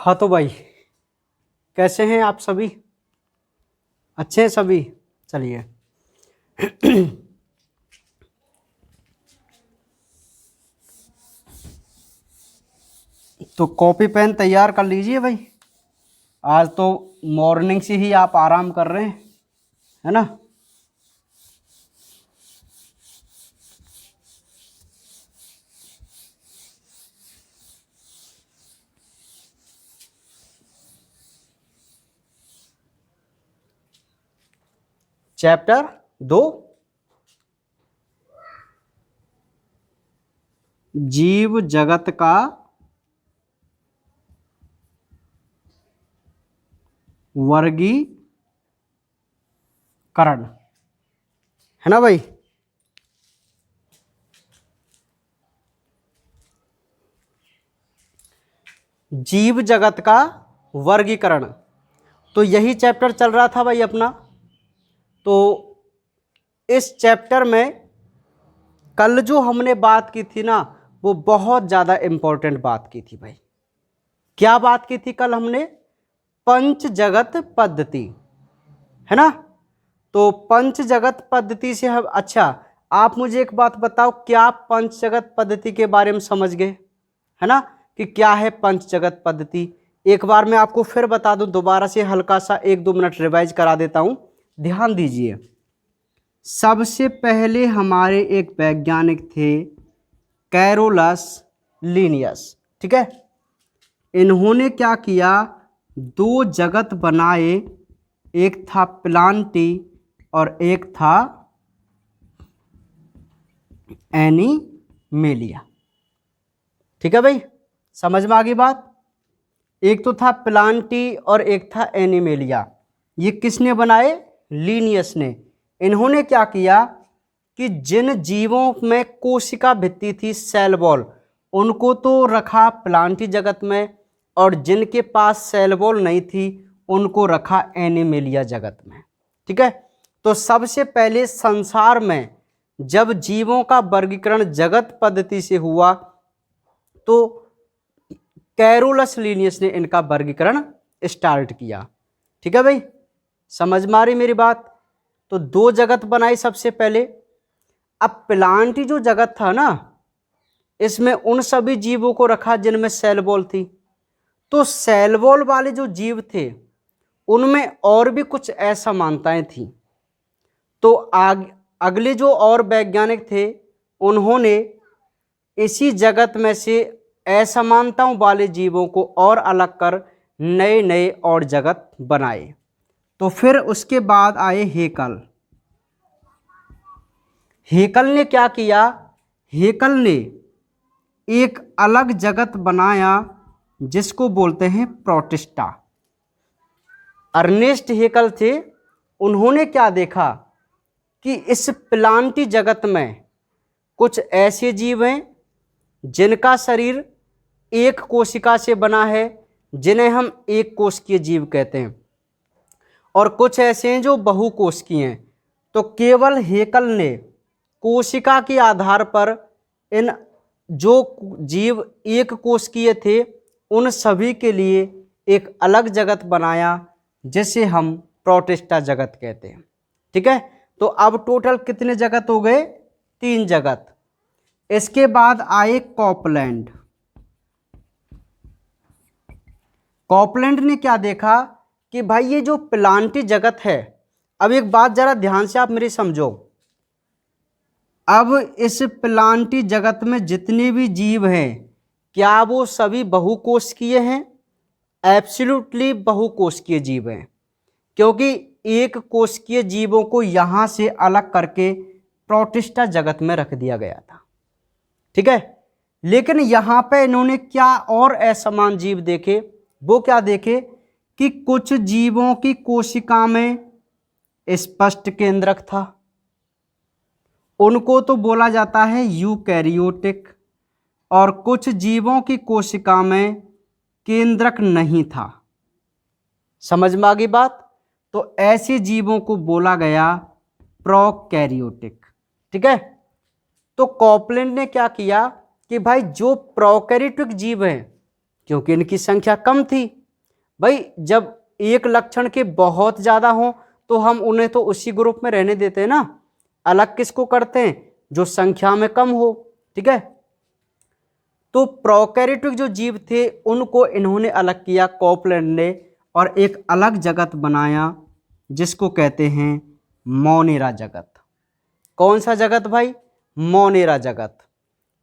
हाँ तो भाई, कैसे हैं आप सभी? अच्छे हैं सभी? चलिए। तो कॉपी पेन तैयार कर लीजिए भाई। आज तो मॉर्निंग से ही आप आराम कर रहे हैं, है ना? चैप्टर 2, जीव जगत का वर्गीकरण, है ना भाई? जीव जगत का वर्गीकरण, तो यही चैप्टर चल रहा था भाई अपना। तो इस चैप्टर में कल जो हमने बात की थी ना, वो बहुत ज़्यादा इम्पोर्टेंट बात की थी भाई। क्या बात की थी कल हमने? पंच जगत पद्धति, है ना? तो पंच जगत पद्धति से हम, अच्छा आप मुझे एक बात बताओ, क्या आप पंच जगत पद्धति के बारे में समझ गए, है ना, कि क्या है पंच जगत पद्धति? एक बार मैं आपको फिर बता दूं, दोबारा से हल्का सा 1-2 मिनट रिवाइज करा देता हूं, ध्यान दीजिए। सबसे पहले हमारे एक वैज्ञानिक थे कैरोलस लीनियस, ठीक है? इन्होंने क्या किया, 2 जगत बनाए, एक था प्लांटी और एक था एनिमेलिया। ठीक है भाई, समझ में आ गई बात? एक तो था प्लांटी और एक था एनिमेलिया। ये किसने बनाए? लीनियस ने। इन्होंने क्या किया कि जिन जीवों में कोशिका भित्ति थी, सेल वॉल, उनको तो रखा प्लांटी जगत में, और जिनके पास सेल वॉल नहीं थी उनको रखा एनिमेलिया जगत में। ठीक है? तो सबसे पहले संसार में जब जीवों का वर्गीकरण जगत पद्धति से हुआ तो कैरोलस लीनियस ने इनका वर्गीकरण स्टार्ट किया। ठीक है भाई, समझ में आ रही मेरी बात? तो 2 जगत बनाई सबसे पहले। अब प्लांटी जो जगत था ना, इसमें उन सभी जीवों को रखा जिनमें सेल वॉल थी। तो सेल वॉल वाले जो जीव थे उनमें और भी कुछ असमानताएं थी। तो अगले जो और वैज्ञानिक थे उन्होंने इसी जगत में से असमानताओं वाले जीवों को और अलग कर नए नए और जगत बनाए। तो फिर उसके बाद आए हेकल। हेकल ने क्या किया? हेकल ने एक अलग जगत बनाया जिसको बोलते हैं प्रोटिस्टा। अर्नेस्ट हेकल थे, उन्होंने क्या देखा कि इस प्लांटी जगत में कुछ ऐसे जीव हैं जिनका शरीर एक कोशिका से बना है, जिन्हें हम एक कोशिकीय जीव कहते हैं, और कुछ ऐसे हैं जो बहुकोशिकीय हैं। तो केवल हेकल ने कोशिका के आधार पर इन जो जीव एक कोशिकीय थे उन सभी के लिए एक अलग जगत बनाया जिसे हम प्रोटिस्टा जगत कहते हैं। ठीक है? तो अब टोटल कितने जगत हो गए? 3 जगत। इसके बाद आए कॉपलैंड। कॉपलैंड ने क्या देखा कि भाई ये जो प्लांटी जगत है, अब एक बात जरा ध्यान से आप मेरी समझो, अब इस प्लांटी जगत में जितने भी जीव हैं क्या वो सभी बहुकोशिकीय हैं? एब्सोल्युटली बहुकोशिकीय जीव हैं, क्योंकि एक कोशिकीय जीवों को यहां से अलग करके प्रोटिस्टा जगत में रख दिया गया था। ठीक है? लेकिन यहां पे इन्होंने क्या और असमान जीव देखे? वो क्या देखे कि कुछ जीवों की कोशिका में स्पष्ट केंद्रक था, उनको तो बोला जाता है यूकैरियोटिक, और कुछ जीवों की कोशिका में केंद्रक नहीं था। समझ में आ गई बात? तो ऐसे जीवों को बोला गया प्रोकैरियोटिक। ठीक है? तो कॉपलैंड ने क्या किया कि भाई जो प्रोकैरियोटिक जीव हैं क्योंकि इनकी संख्या कम थी। भाई जब एक लक्षण के बहुत ज़्यादा हों तो हम उन्हें तो उसी ग्रुप में रहने देते हैं ना, अलग किसको करते हैं, जो संख्या में कम हो। ठीक है, तो प्रोकैरियोटिक जो जीव थे उनको इन्होंने अलग किया कॉपलैंड ने, और एक अलग जगत बनाया जिसको कहते हैं मोनेरा जगत। कौन सा जगत भाई, मोनेरा जगत।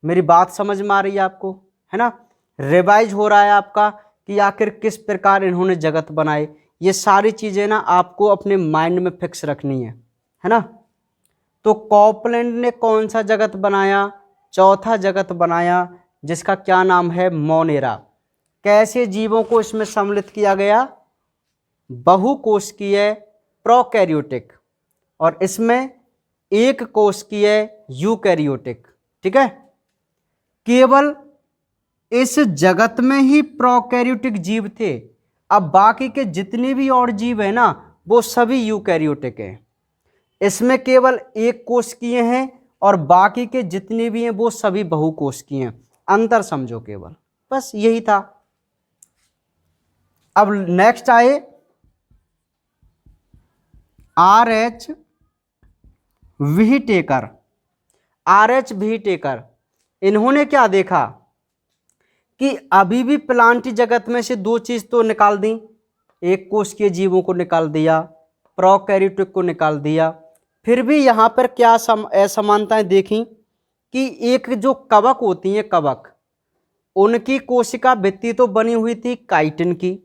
मेरी बात समझ में आ रही है आपको, है ना, रिवाइज हो रहा है आपका कि आखिर किस प्रकार इन्होंने जगत बनाए। ये सारी चीज़ें ना आपको अपने माइंड में फिक्स रखनी है ना। तो कॉपलैंड ने कौन सा जगत बनाया, चौथा जगत बनाया जिसका क्या नाम है, मोनेरा। कैसे जीवों को इसमें सम्मिलित किया गया, बहुकोशिकीय प्रोकैरियोटिक, और इसमें एक कोशिकीय यूकैरियोटिक। ठीक है, केवल इस जगत में ही प्रोकैरियोटिक जीव थे। अब बाकी के जितने भी और जीव है ना वो सभी यूकैरियोटिक हैं। इसमें केवल एक कोशिकीय हैं और बाकी के जितने भी हैं वो सभी बहुकोशिकीय हैं। अंतर समझो केवल, बस यही था। अब नेक्स्ट आए RH व्हीटेकर। RH व्हीटेकर, इन्होंने क्या देखा कि अभी भी प्लांट जगत में से दो चीज तो निकाल दी, एक कोशिकीय जीवों को निकाल दिया, प्रोकैरियोटिक को निकाल दिया, फिर भी यहाँ पर क्या असमानताएं देखी कि एक जो कवक होती हैं, कवक, उनकी कोशिका भित्ति तो बनी हुई थी काइटिन की।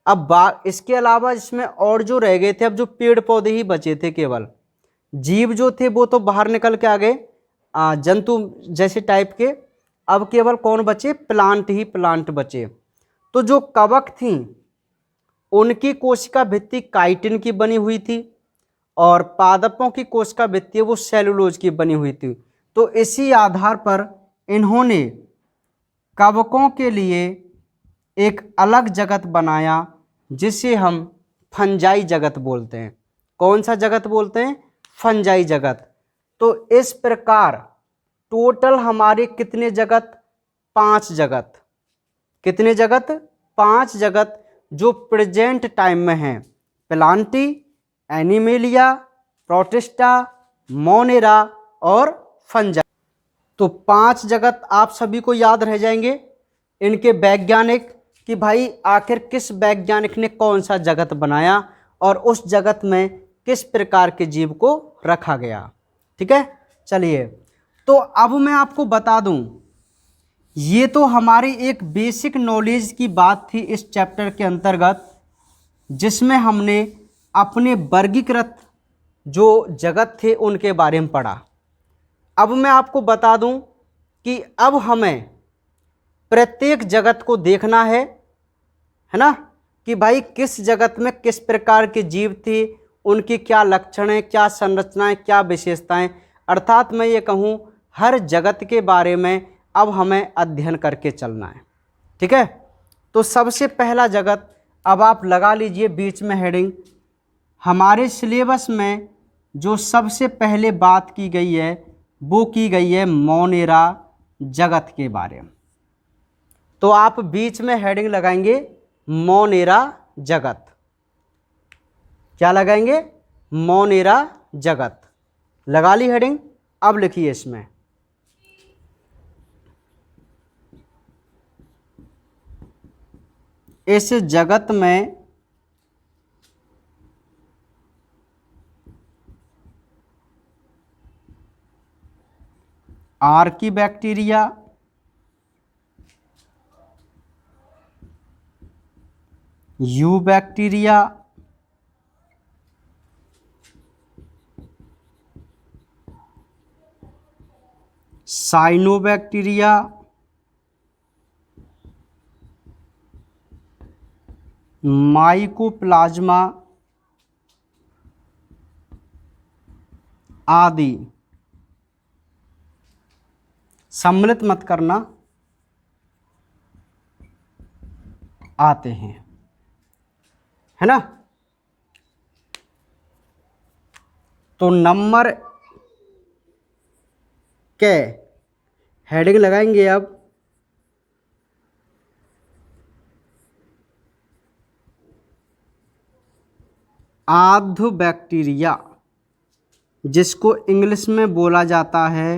अब इसके अलावा इसमें और जो रह गए थे, अब जो पेड़ पौधे ही बचे थे, केवल जीव जो थे वो तो बाहर निकल के आ गए, जंतु जैसे टाइप के। अब केवल कौन बचे, प्लांट ही प्लांट बचे। तो जो कवक थी उनकी कोशिका भित्ति काइटिन की बनी हुई थी और पादपों की कोशिका भित्ति वो सेलुलोज की बनी हुई थी। तो इसी आधार पर इन्होंने कवकों के लिए एक अलग जगत बनाया जिसे हम फंजाई जगत बोलते हैं। कौन सा जगत बोलते हैं, फंजाई जगत। तो इस प्रकार टोटल हमारे कितने जगत, 5 जगत। कितने जगत, 5 जगत जो प्रेजेंट टाइम में हैं, प्लांटी, एनिमेलिया, प्रोटिस्टा, मोनेरा और फंजाई। तो 5 जगत आप सभी को याद रह जाएंगे, इनके वैज्ञानिक, कि भाई आखिर किस वैज्ञानिक ने कौन सा जगत बनाया और उस जगत में किस प्रकार के जीव को रखा गया। ठीक है, चलिए, तो अब मैं आपको बता दूं, ये तो हमारी एक बेसिक नॉलेज की बात थी इस चैप्टर के अंतर्गत, जिसमें हमने अपने वर्गीकृत जो जगत थे उनके बारे में पढ़ा। अब मैं आपको बता दूं कि अब हमें प्रत्येक जगत को देखना है ना, कि भाई किस जगत में किस प्रकार के जीव थे, उनकी क्या लक्षण है, क्या संरचनाएं, क्या विशेषताएं। अर्थात मैं ये कहूँ हर जगत के बारे में अब हमें अध्ययन करके चलना है। ठीक है, तो सबसे पहला जगत, अब आप लगा लीजिए बीच में हेडिंग, हमारे सिलेबस में जो सबसे पहले बात की गई है वो की गई है मोनेरा जगत के बारे में। तो आप बीच में हेडिंग लगाएंगे मोनेरा जगत। क्या लगाएंगे, मोनेरा जगत। लगा ली हेडिंग। अब लिखिए इसमें इस जगत में आर्कीबैक्टीरिया, यूबैक्टीरिया, साइनोबैक्टीरिया, माइकोप्लाज्मा आदि, सम्मिलित मत करना, आते हैं, है ना। तो नंबर के हेडिंग लगाएंगे अब आर्ध बैक्टीरिया, जिसको इंग्लिश में बोला जाता है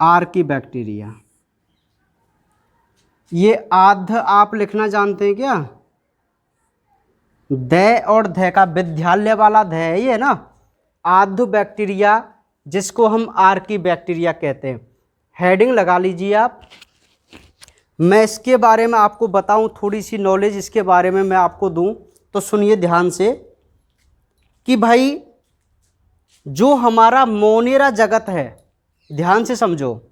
आर्की बैक्टीरिया। ये आर्ध आप लिखना जानते हैं क्या? द और ध का विद्यालय वाला ध है ये ना, आर्ध बैक्टीरिया, जिसको हम आर्की बैक्टीरिया कहते हैं। हेडिंग लगा लीजिए आप। मैं इसके बारे में आपको बताऊं, थोड़ी सी नॉलेज इसके बारे में मैं आपको दूं, तो सुनिए ध्यान से कि भाई जो हमारा मोनेरा जगत है, ध्यान से समझो,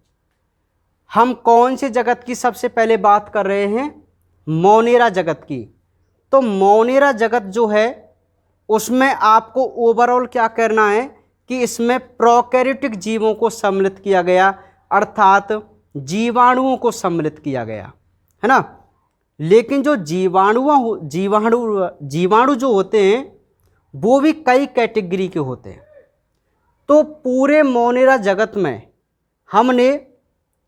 हम कौन से जगत की सबसे पहले बात कर रहे हैं? मोनेरा जगत की। तो मोनेरा जगत जो है उसमें आपको ओवरऑल क्या करना है कि इसमें प्रोकैरियोटिक जीवों को सम्मिलित किया गया, अर्थात जीवाणुओं को सम्मिलित किया गया, है ना। लेकिन जो जीवाणु जो होते हैं वो भी कई कैटेगरी के होते हैं। तो पूरे मोनेरा जगत में हमने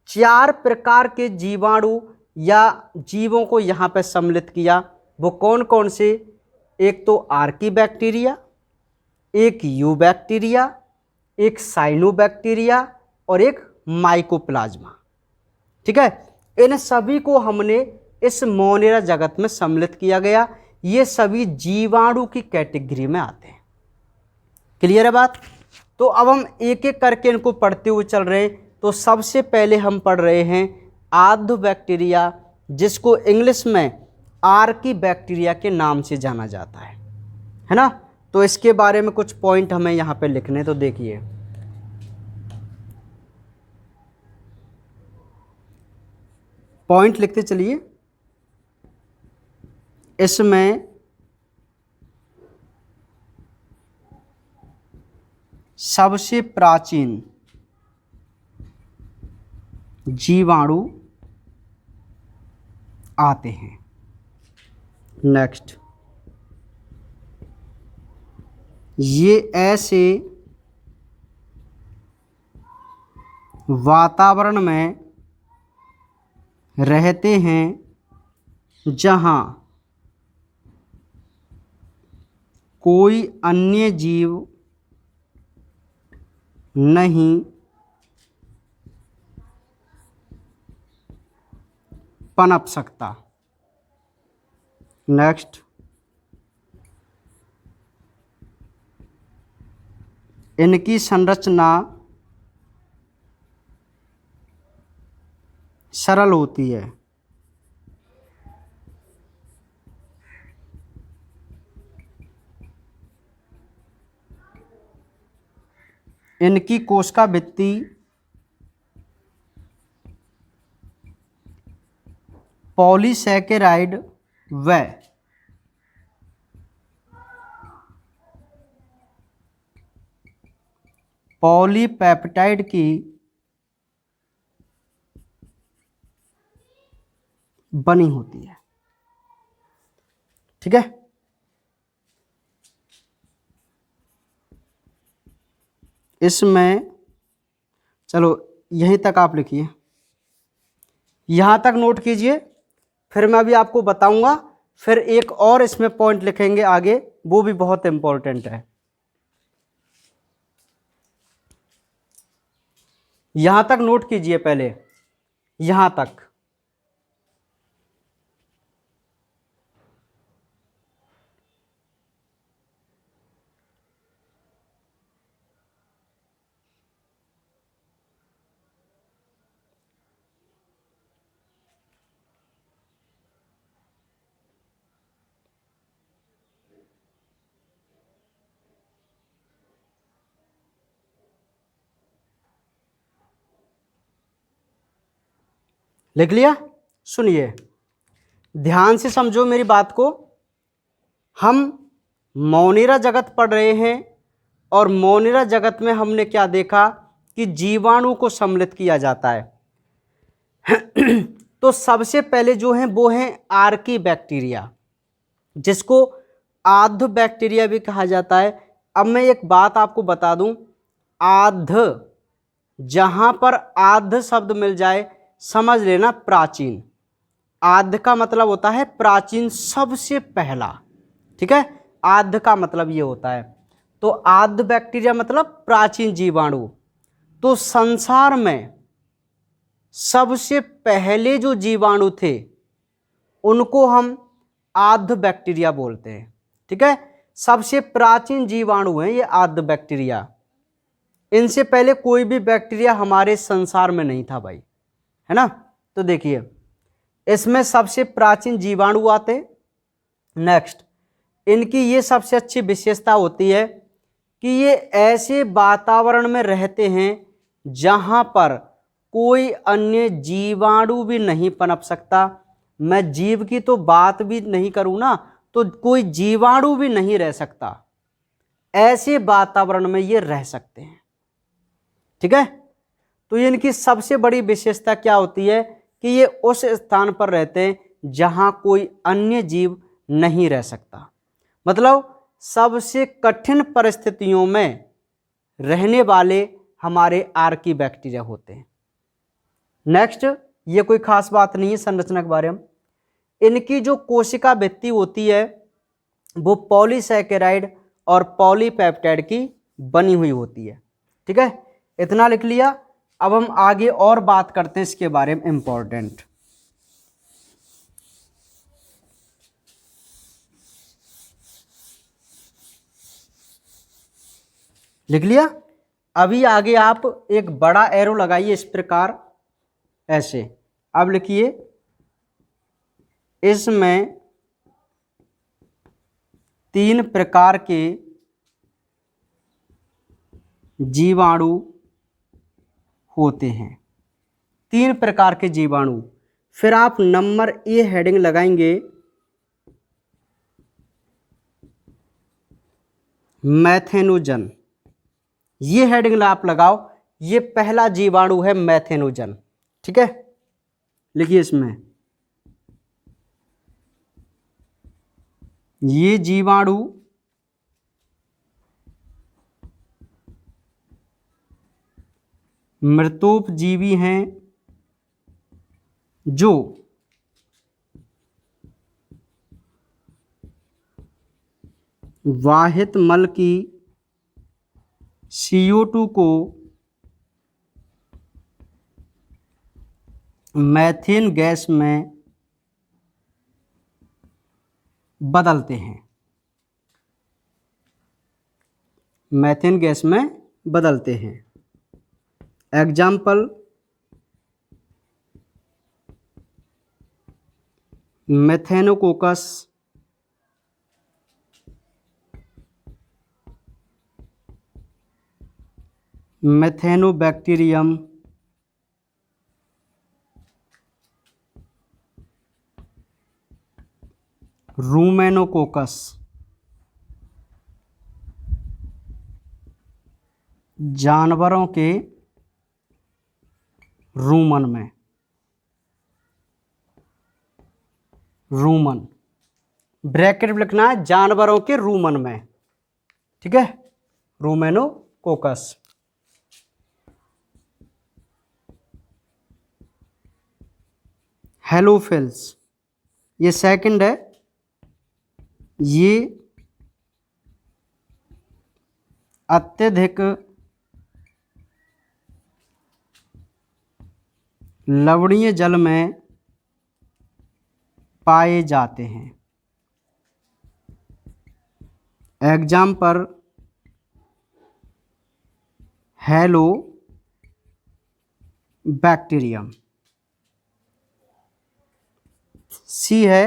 4 प्रकार के जीवाणु या जीवों को यहाँ पर सम्मिलित किया। वो कौन कौन से? एक तो आर्की बैक्टीरिया, एक यू बैक्टीरिया, एक साइनोबैक्टीरिया और एक माइकोप्लाज्मा। ठीक है, इन सभी को हमने इस मोनेरा जगत में सम्मिलित किया गया। ये सभी जीवाणु की कैटेगरी में आते हैं। क्लियर है बात? तो अब हम एक एक करके इनको पढ़ते हुए चल रहे हैं। तो सबसे पहले हम पढ़ रहे हैं आर्ध बैक्टीरिया, जिसको इंग्लिश में आर्की बैक्टीरिया के नाम से जाना जाता है ना। तो इसके बारे में कुछ पॉइंट हमें यहाँ पे लिखने, तो देखिए पॉइंट लिखते चलिए। इसमें सबसे प्राचीन जीवाणु आते हैं। नेक्स्ट, ये ऐसे वातावरण में रहते हैं जहाँ कोई अन्य जीव नहीं पनप सकता। नेक्स्ट, इनकी संरचना सरल होती है। इनकी कोशिका भित्ति पॉलीसैकेराइड व पॉलीपेप्टाइड की बनी होती है। ठीक है, इसमें चलो यहीं तक आप लिखिए, यहाँ तक नोट कीजिए, फिर मैं अभी आपको बताऊंगा। फिर एक और इसमें पॉइंट लिखेंगे आगे, वो भी बहुत इंपॉर्टेंट है। यहां तक नोट कीजिए पहले, यहां तक। लिख लिया? सुनिए, ध्यान से समझो मेरी बात को। हम मोनेरा जगत पढ़ रहे हैं और मोनेरा जगत में हमने क्या देखा कि जीवाणु को सम्मिलित किया जाता है। तो सबसे पहले जो है वो है आर्की बैक्टीरिया, जिसको आर्ध बैक्टीरिया भी कहा जाता है। अब मैं एक बात आपको बता दूं, आर्ध, जहां पर आर्ध शब्द मिल जाए समझ लेना प्राचीन। आद्य का मतलब होता है प्राचीन, सबसे पहला। ठीक है, आद्य का मतलब ये होता है। तो आद्य बैक्टीरिया मतलब प्राचीन जीवाणु। तो संसार में सबसे पहले जो जीवाणु थे उनको हम आद्य बैक्टीरिया बोलते हैं। ठीक है, सबसे प्राचीन जीवाणु हैं ये आद्य बैक्टीरिया। इनसे पहले कोई भी बैक्टीरिया हमारे संसार में नहीं था भाई, है ना। तो देखिए, इसमें सबसे प्राचीन जीवाणु आते। नेक्स्ट, इनकी ये सबसे अच्छी विशेषता होती है कि ये ऐसे वातावरण में रहते हैं जहां पर कोई अन्य जीवाणु भी नहीं पनप सकता। मैं जीव की तो बात भी नहीं करूं ना, तो कोई जीवाणु भी नहीं रह सकता। ऐसे वातावरण में ये रह सकते हैं। ठीक है, तो ये इनकी सबसे बड़ी विशेषता क्या होती है कि ये उस स्थान पर रहते हैं जहां कोई अन्य जीव नहीं रह सकता। मतलब सबसे कठिन परिस्थितियों में रहने वाले हमारे आर्की बैक्टीरिया होते हैं। नेक्स्ट, ये कोई खास बात नहीं है संरचना के बारे में। इनकी जो कोशिका भित्ति होती है वो पॉलीसैकेराइड और पॉलीपेप्टाइड की बनी हुई होती है। ठीक है, इतना लिख लिया। अब हम आगे और बात करते हैं इसके बारे में, इंपॉर्टेंट। लिख लिया। अभी आगे आप एक बड़ा एरो लगाइए इस प्रकार, ऐसे। अब लिखिए, इसमें 3 प्रकार के जीवाणु होते हैं। 3 प्रकार के जीवाणु। फिर आप नंबर ए हेडिंग लगाएंगे, मैथेनोजन। ये हेडिंग आप लगाओ, ये पहला जीवाणु है मैथेनोजन। ठीक है, लिखिए इसमें, ये जीवाणु मृतोपजीवी हैं जो वाहित मल की CO2 को मैथेन गैस में बदलते हैं। मैथेन गैस में बदलते हैं। एग्जाम्पल, मेथेनोकोकस, मेथेनोबैक्टीरियम, रूमेनोकोकस। जानवरों के रूमन में, रूमन ब्रैकेट में लिखना है, जानवरों के रूमन में। ठीक है, रूमेनोकोकस। हेलोफिल्स, ये सेकंड है। ये अत्यधिक लवणीय जल में पाए जाते हैं। Example, hello bacterium. सी है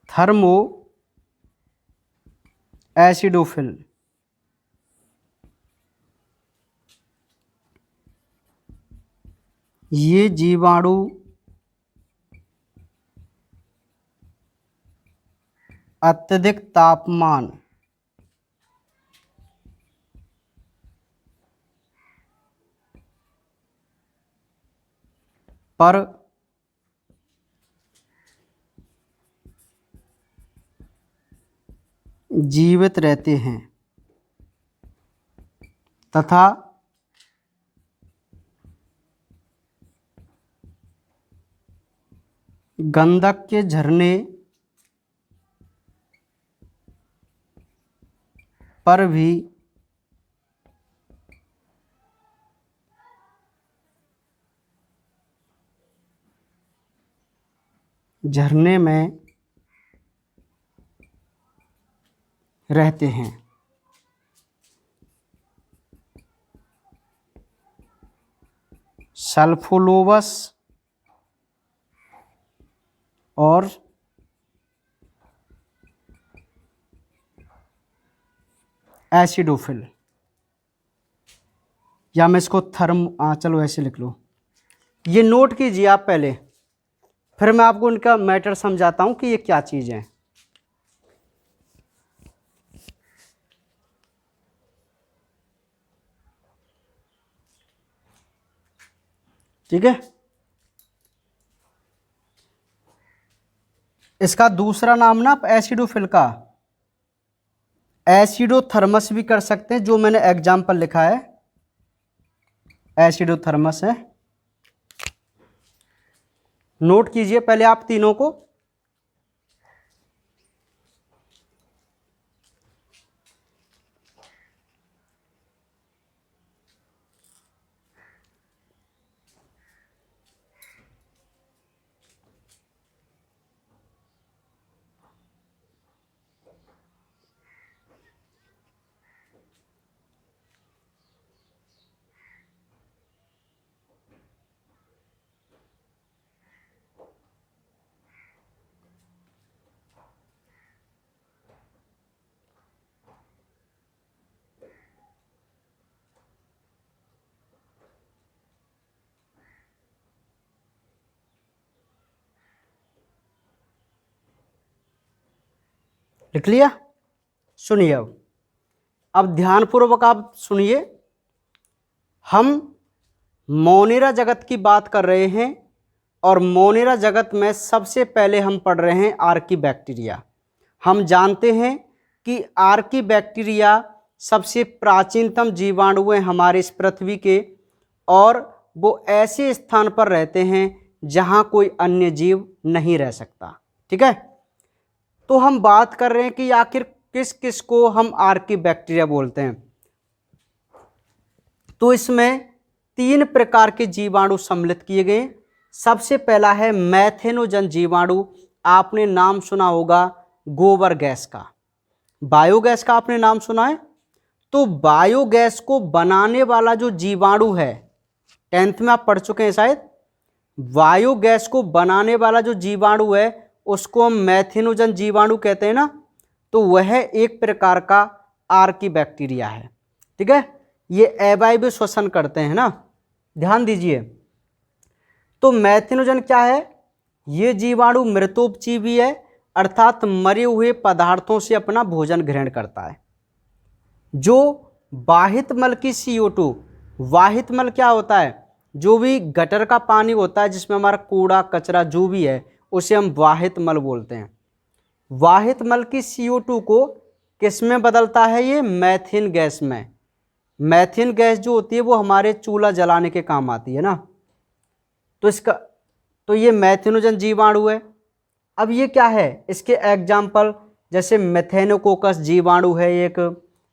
थर्मो एसिडोफिल। ये जीवाणु अत्यधिक तापमान पर जीवित रहते हैं तथा गंधक के झरने पर भी झरने में रहते हैं। सल्फोलोबस और एसिडोफिल, या मैं इसको चलो ऐसे लिख लो। ये नोट कीजिए आप पहले, फिर मैं आपको इनका मैटर समझाता हूं कि ये क्या चीज़ है। ठीक है, इसका दूसरा नाम ना आप एसिडोफिल का एसिडोथर्मस भी कर सकते हैं, जो मैंने एग्जाम्पल लिखा है एसिडोथर्मस है। नोट कीजिए पहले आप तीनों को। लिख लिया? सुनिए अब ध्यानपूर्वक आप सुनिए। हम मोनेरा जगत की बात कर रहे हैं और मोनेरा जगत में सबसे पहले हम पढ़ रहे हैं आर्कीबैक्टीरिया। हम जानते हैं कि आर्कीबैक्टीरिया सबसे प्राचीनतम जीवाणु हैं हमारे इस पृथ्वी के, और वो ऐसे स्थान पर रहते हैं जहां कोई अन्य जीव नहीं रह सकता। ठीक है, तो हम बात कर रहे हैं कि आखिर किस किस को हम आर्कीबैक्टीरिया बोलते हैं। तो इसमें 3 प्रकार के जीवाणु सम्मिलित किए गए। सबसे पहला है मैथेनोजन जीवाणु। आपने नाम सुना होगा गोबर गैस का, बायोगैस का आपने नाम सुना है। तो बायोगैस को बनाने वाला जो जीवाणु है, 10th में आप पढ़ चुके हैं शायद, बायोगैस को बनाने वाला जो जीवाणु है उसको हम मैथेनोजन जीवाणु कहते हैं ना। तो वह एक प्रकार का आर्कीबैक्टीरिया है। ठीक है, ये अवायवीय श्वसन करते हैं ना, ध्यान दीजिए। तो मैथेनोजन क्या है? ये जीवाणु मृतोपजीवी है, अर्थात मरे हुए पदार्थों से अपना भोजन ग्रहण करता है। जो वाहित मल की CO2, वाहित मल क्या होता है? जो भी गटर का पानी होता है जिसमें हमारा कूड़ा कचरा जो भी है उसे हम वाहित मल बोलते हैं। वाहित मल की CO2 को किस में बदलता है? ये मैथेन गैस में। मैथेन गैस जो होती है वो हमारे चूल्हा जलाने के काम आती है ना। तो ये मैथेनोजन जीवाणु है। अब ये क्या है? इसके एग्जाम्पल जैसे मेथेनोकोकस जीवाणु है एक,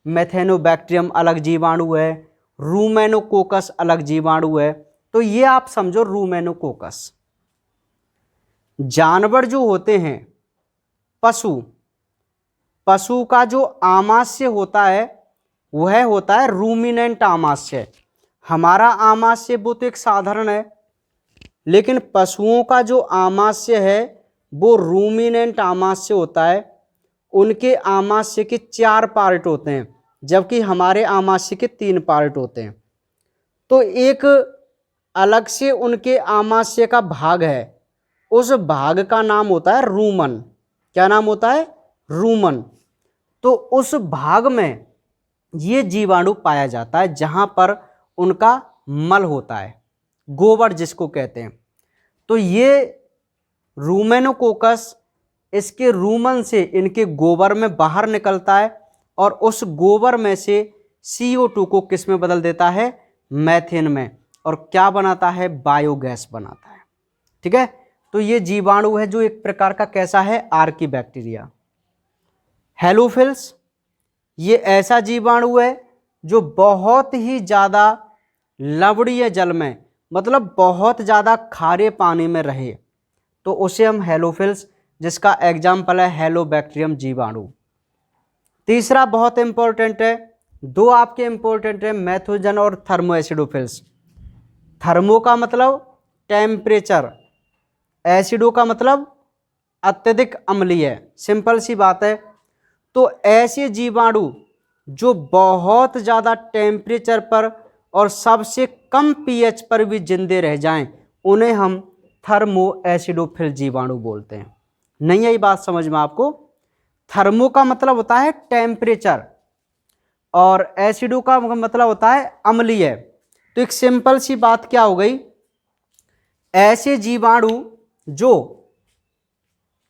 मेथेनोबैक्टीरियम अलग जीवाणु है, रूमेनोकोकस अलग जीवाणु है। तो ये आप समझो रूमेनोकोकस। जानवर जो होते हैं, पशु का जो आमाशय होता है वह होता है रूमिनेंट आमाशय। हमारा आमाशय वो तो एक साधारण है, लेकिन पशुओं का जो आमाशय है वो रूमिनेंट आमाशय होता है। उनके आमाशय के 4 पार्ट होते हैं, जबकि हमारे आमाशय के 3 पार्ट होते हैं। तो एक अलग से उनके आमाशय का भाग है, उस भाग का नाम होता है रूमन। क्या नाम होता है? रूमन। तो उस भाग में ये जीवाणु पाया जाता है जहां पर उनका मल होता है, गोबर जिसको कहते हैं। तो ये रूमेनोकोकस इसके रूमन से इनके गोबर में बाहर निकलता है और उस गोबर में से CO2 को किस में बदल देता है? मैथेन में। और क्या बनाता है? बायोगैस बनाता है। ठीक है, तो ये जीवाणु है जो एक प्रकार का कैसा है, आर्की बैक्टीरिया। हेलोफिल्स, ये ऐसा जीवाणु है जो बहुत ही ज़्यादा लवणीय जल में, मतलब बहुत ज़्यादा खारे पानी में रहे, तो उसे हम हेलोफिल्स, जिसका एग्जाम्पल है हेलोबैक्टीरियम जीवाणु। तीसरा बहुत इंपॉर्टेंट है, दो आपके इंपॉर्टेंट है, मैथोजन और थर्मोएसिडोफिल्स। थर्मो का मतलब टेम्परेचर, एसिडो का मतलब अत्यधिक अम्लीय, सिंपल सी बात है। तो ऐसे जीवाणु जो बहुत ज़्यादा टेम्परेचर पर और सबसे कम पीएच पर भी जिंदे रह जाएं, उन्हें हम थर्मो एसिडोफिल जीवाणु बोलते हैं। नहीं आई बात समझ में आपको? थर्मो का मतलब होता है टेम्परेचर और एसिडो का मतलब होता है अम्लीय। तो एक सिंपल सी बात क्या हो गई, ऐसे जीवाणु जो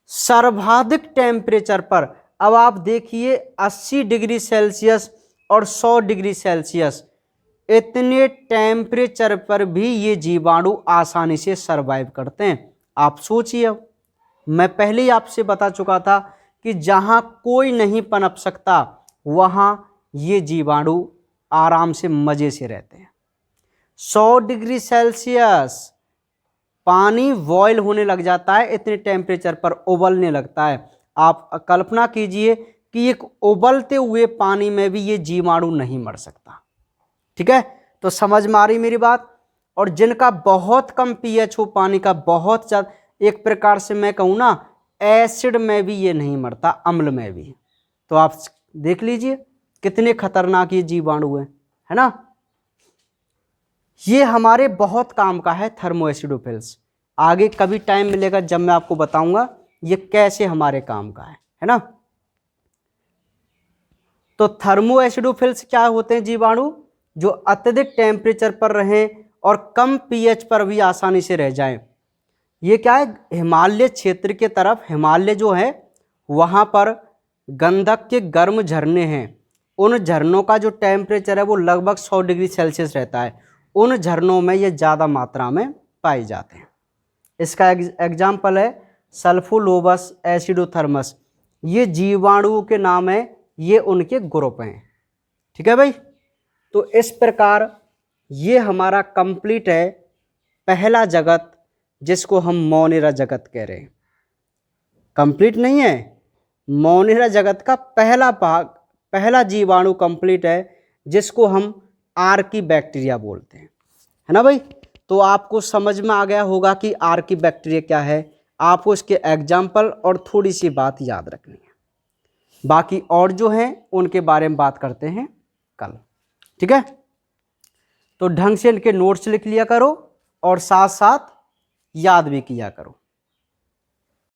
सर्वाधिक टेम्परेचर पर, अब आप देखिए 80 डिग्री सेल्सियस और 100 डिग्री सेल्सियस, इतने टेम्परेचर पर भी ये जीवाणु आसानी से सरवाइव करते हैं। आप सोचिए, अब मैं पहले ही आपसे बता चुका था कि जहां कोई नहीं पनप सकता वहां ये जीवाणु आराम से मजे से रहते हैं। 100 डिग्री सेल्सियस पानी बॉयल होने लग जाता है, इतने टेम्परेचर पर उबलने लगता है। आप कल्पना कीजिए कि एक उबलते हुए पानी में भी ये जीवाणु नहीं मर सकता। ठीक है, तो समझ में आ रही मेरी बात? और जिनका बहुत कम पीएच हो पानी का, बहुत ज़्यादा, एक प्रकार से मैं कहूँ ना, एसिड में भी ये नहीं मरता, अम्ल में भी। तो आप देख लीजिए कितने खतरनाक ये जीवाणु है ना। ये हमारे बहुत काम का है थर्मोएसिडोफिल्स। आगे कभी टाइम मिलेगा जब मैं आपको बताऊंगा ये कैसे हमारे काम का है ना। तो थर्मोएसिडोफिल्स क्या होते हैं? जीवाणु जो अत्यधिक टेम्परेचर पर रहें और कम पीएच पर भी आसानी से रह जाएं। ये क्या है, हिमालय क्षेत्र के तरफ, हिमालय जो है वहाँ पर गंधक के गर्म झरने हैं, उन झरनों का जो टेम्परेचर है वो लगभग 100 डिग्री सेल्सियस रहता है। उन झरनों में ये ज़्यादा मात्रा में पाए जाते हैं। इसका एग्जाम्पल है सल्फोलोबस एसिडोथर्मस। ये जीवाणुओं के नाम है, ये उनके ग्रुप हैं। ठीक है भाई, तो इस प्रकार ये हमारा कंप्लीट है पहला जगत, जिसको हम मोनेरा जगत कह रहे हैं। कंप्लीट नहीं है, मोनेरा जगत का पहला भाग, पहला जीवाणु कंप्लीट है, जिसको हम आर्की बैक्टीरिया बोलते हैं, है ना भाई। तो आपको समझ में आ गया होगा कि आर्की बैक्टीरिया क्या है। आपको इसके एग्जाम्पल और थोड़ी सी बात याद रखनी है, बाकी और जो हैं उनके बारे में बात करते हैं कल। ठीक है, तो ढंग से इनके नोट्स लिख लिया करो और साथ साथ याद भी किया करो।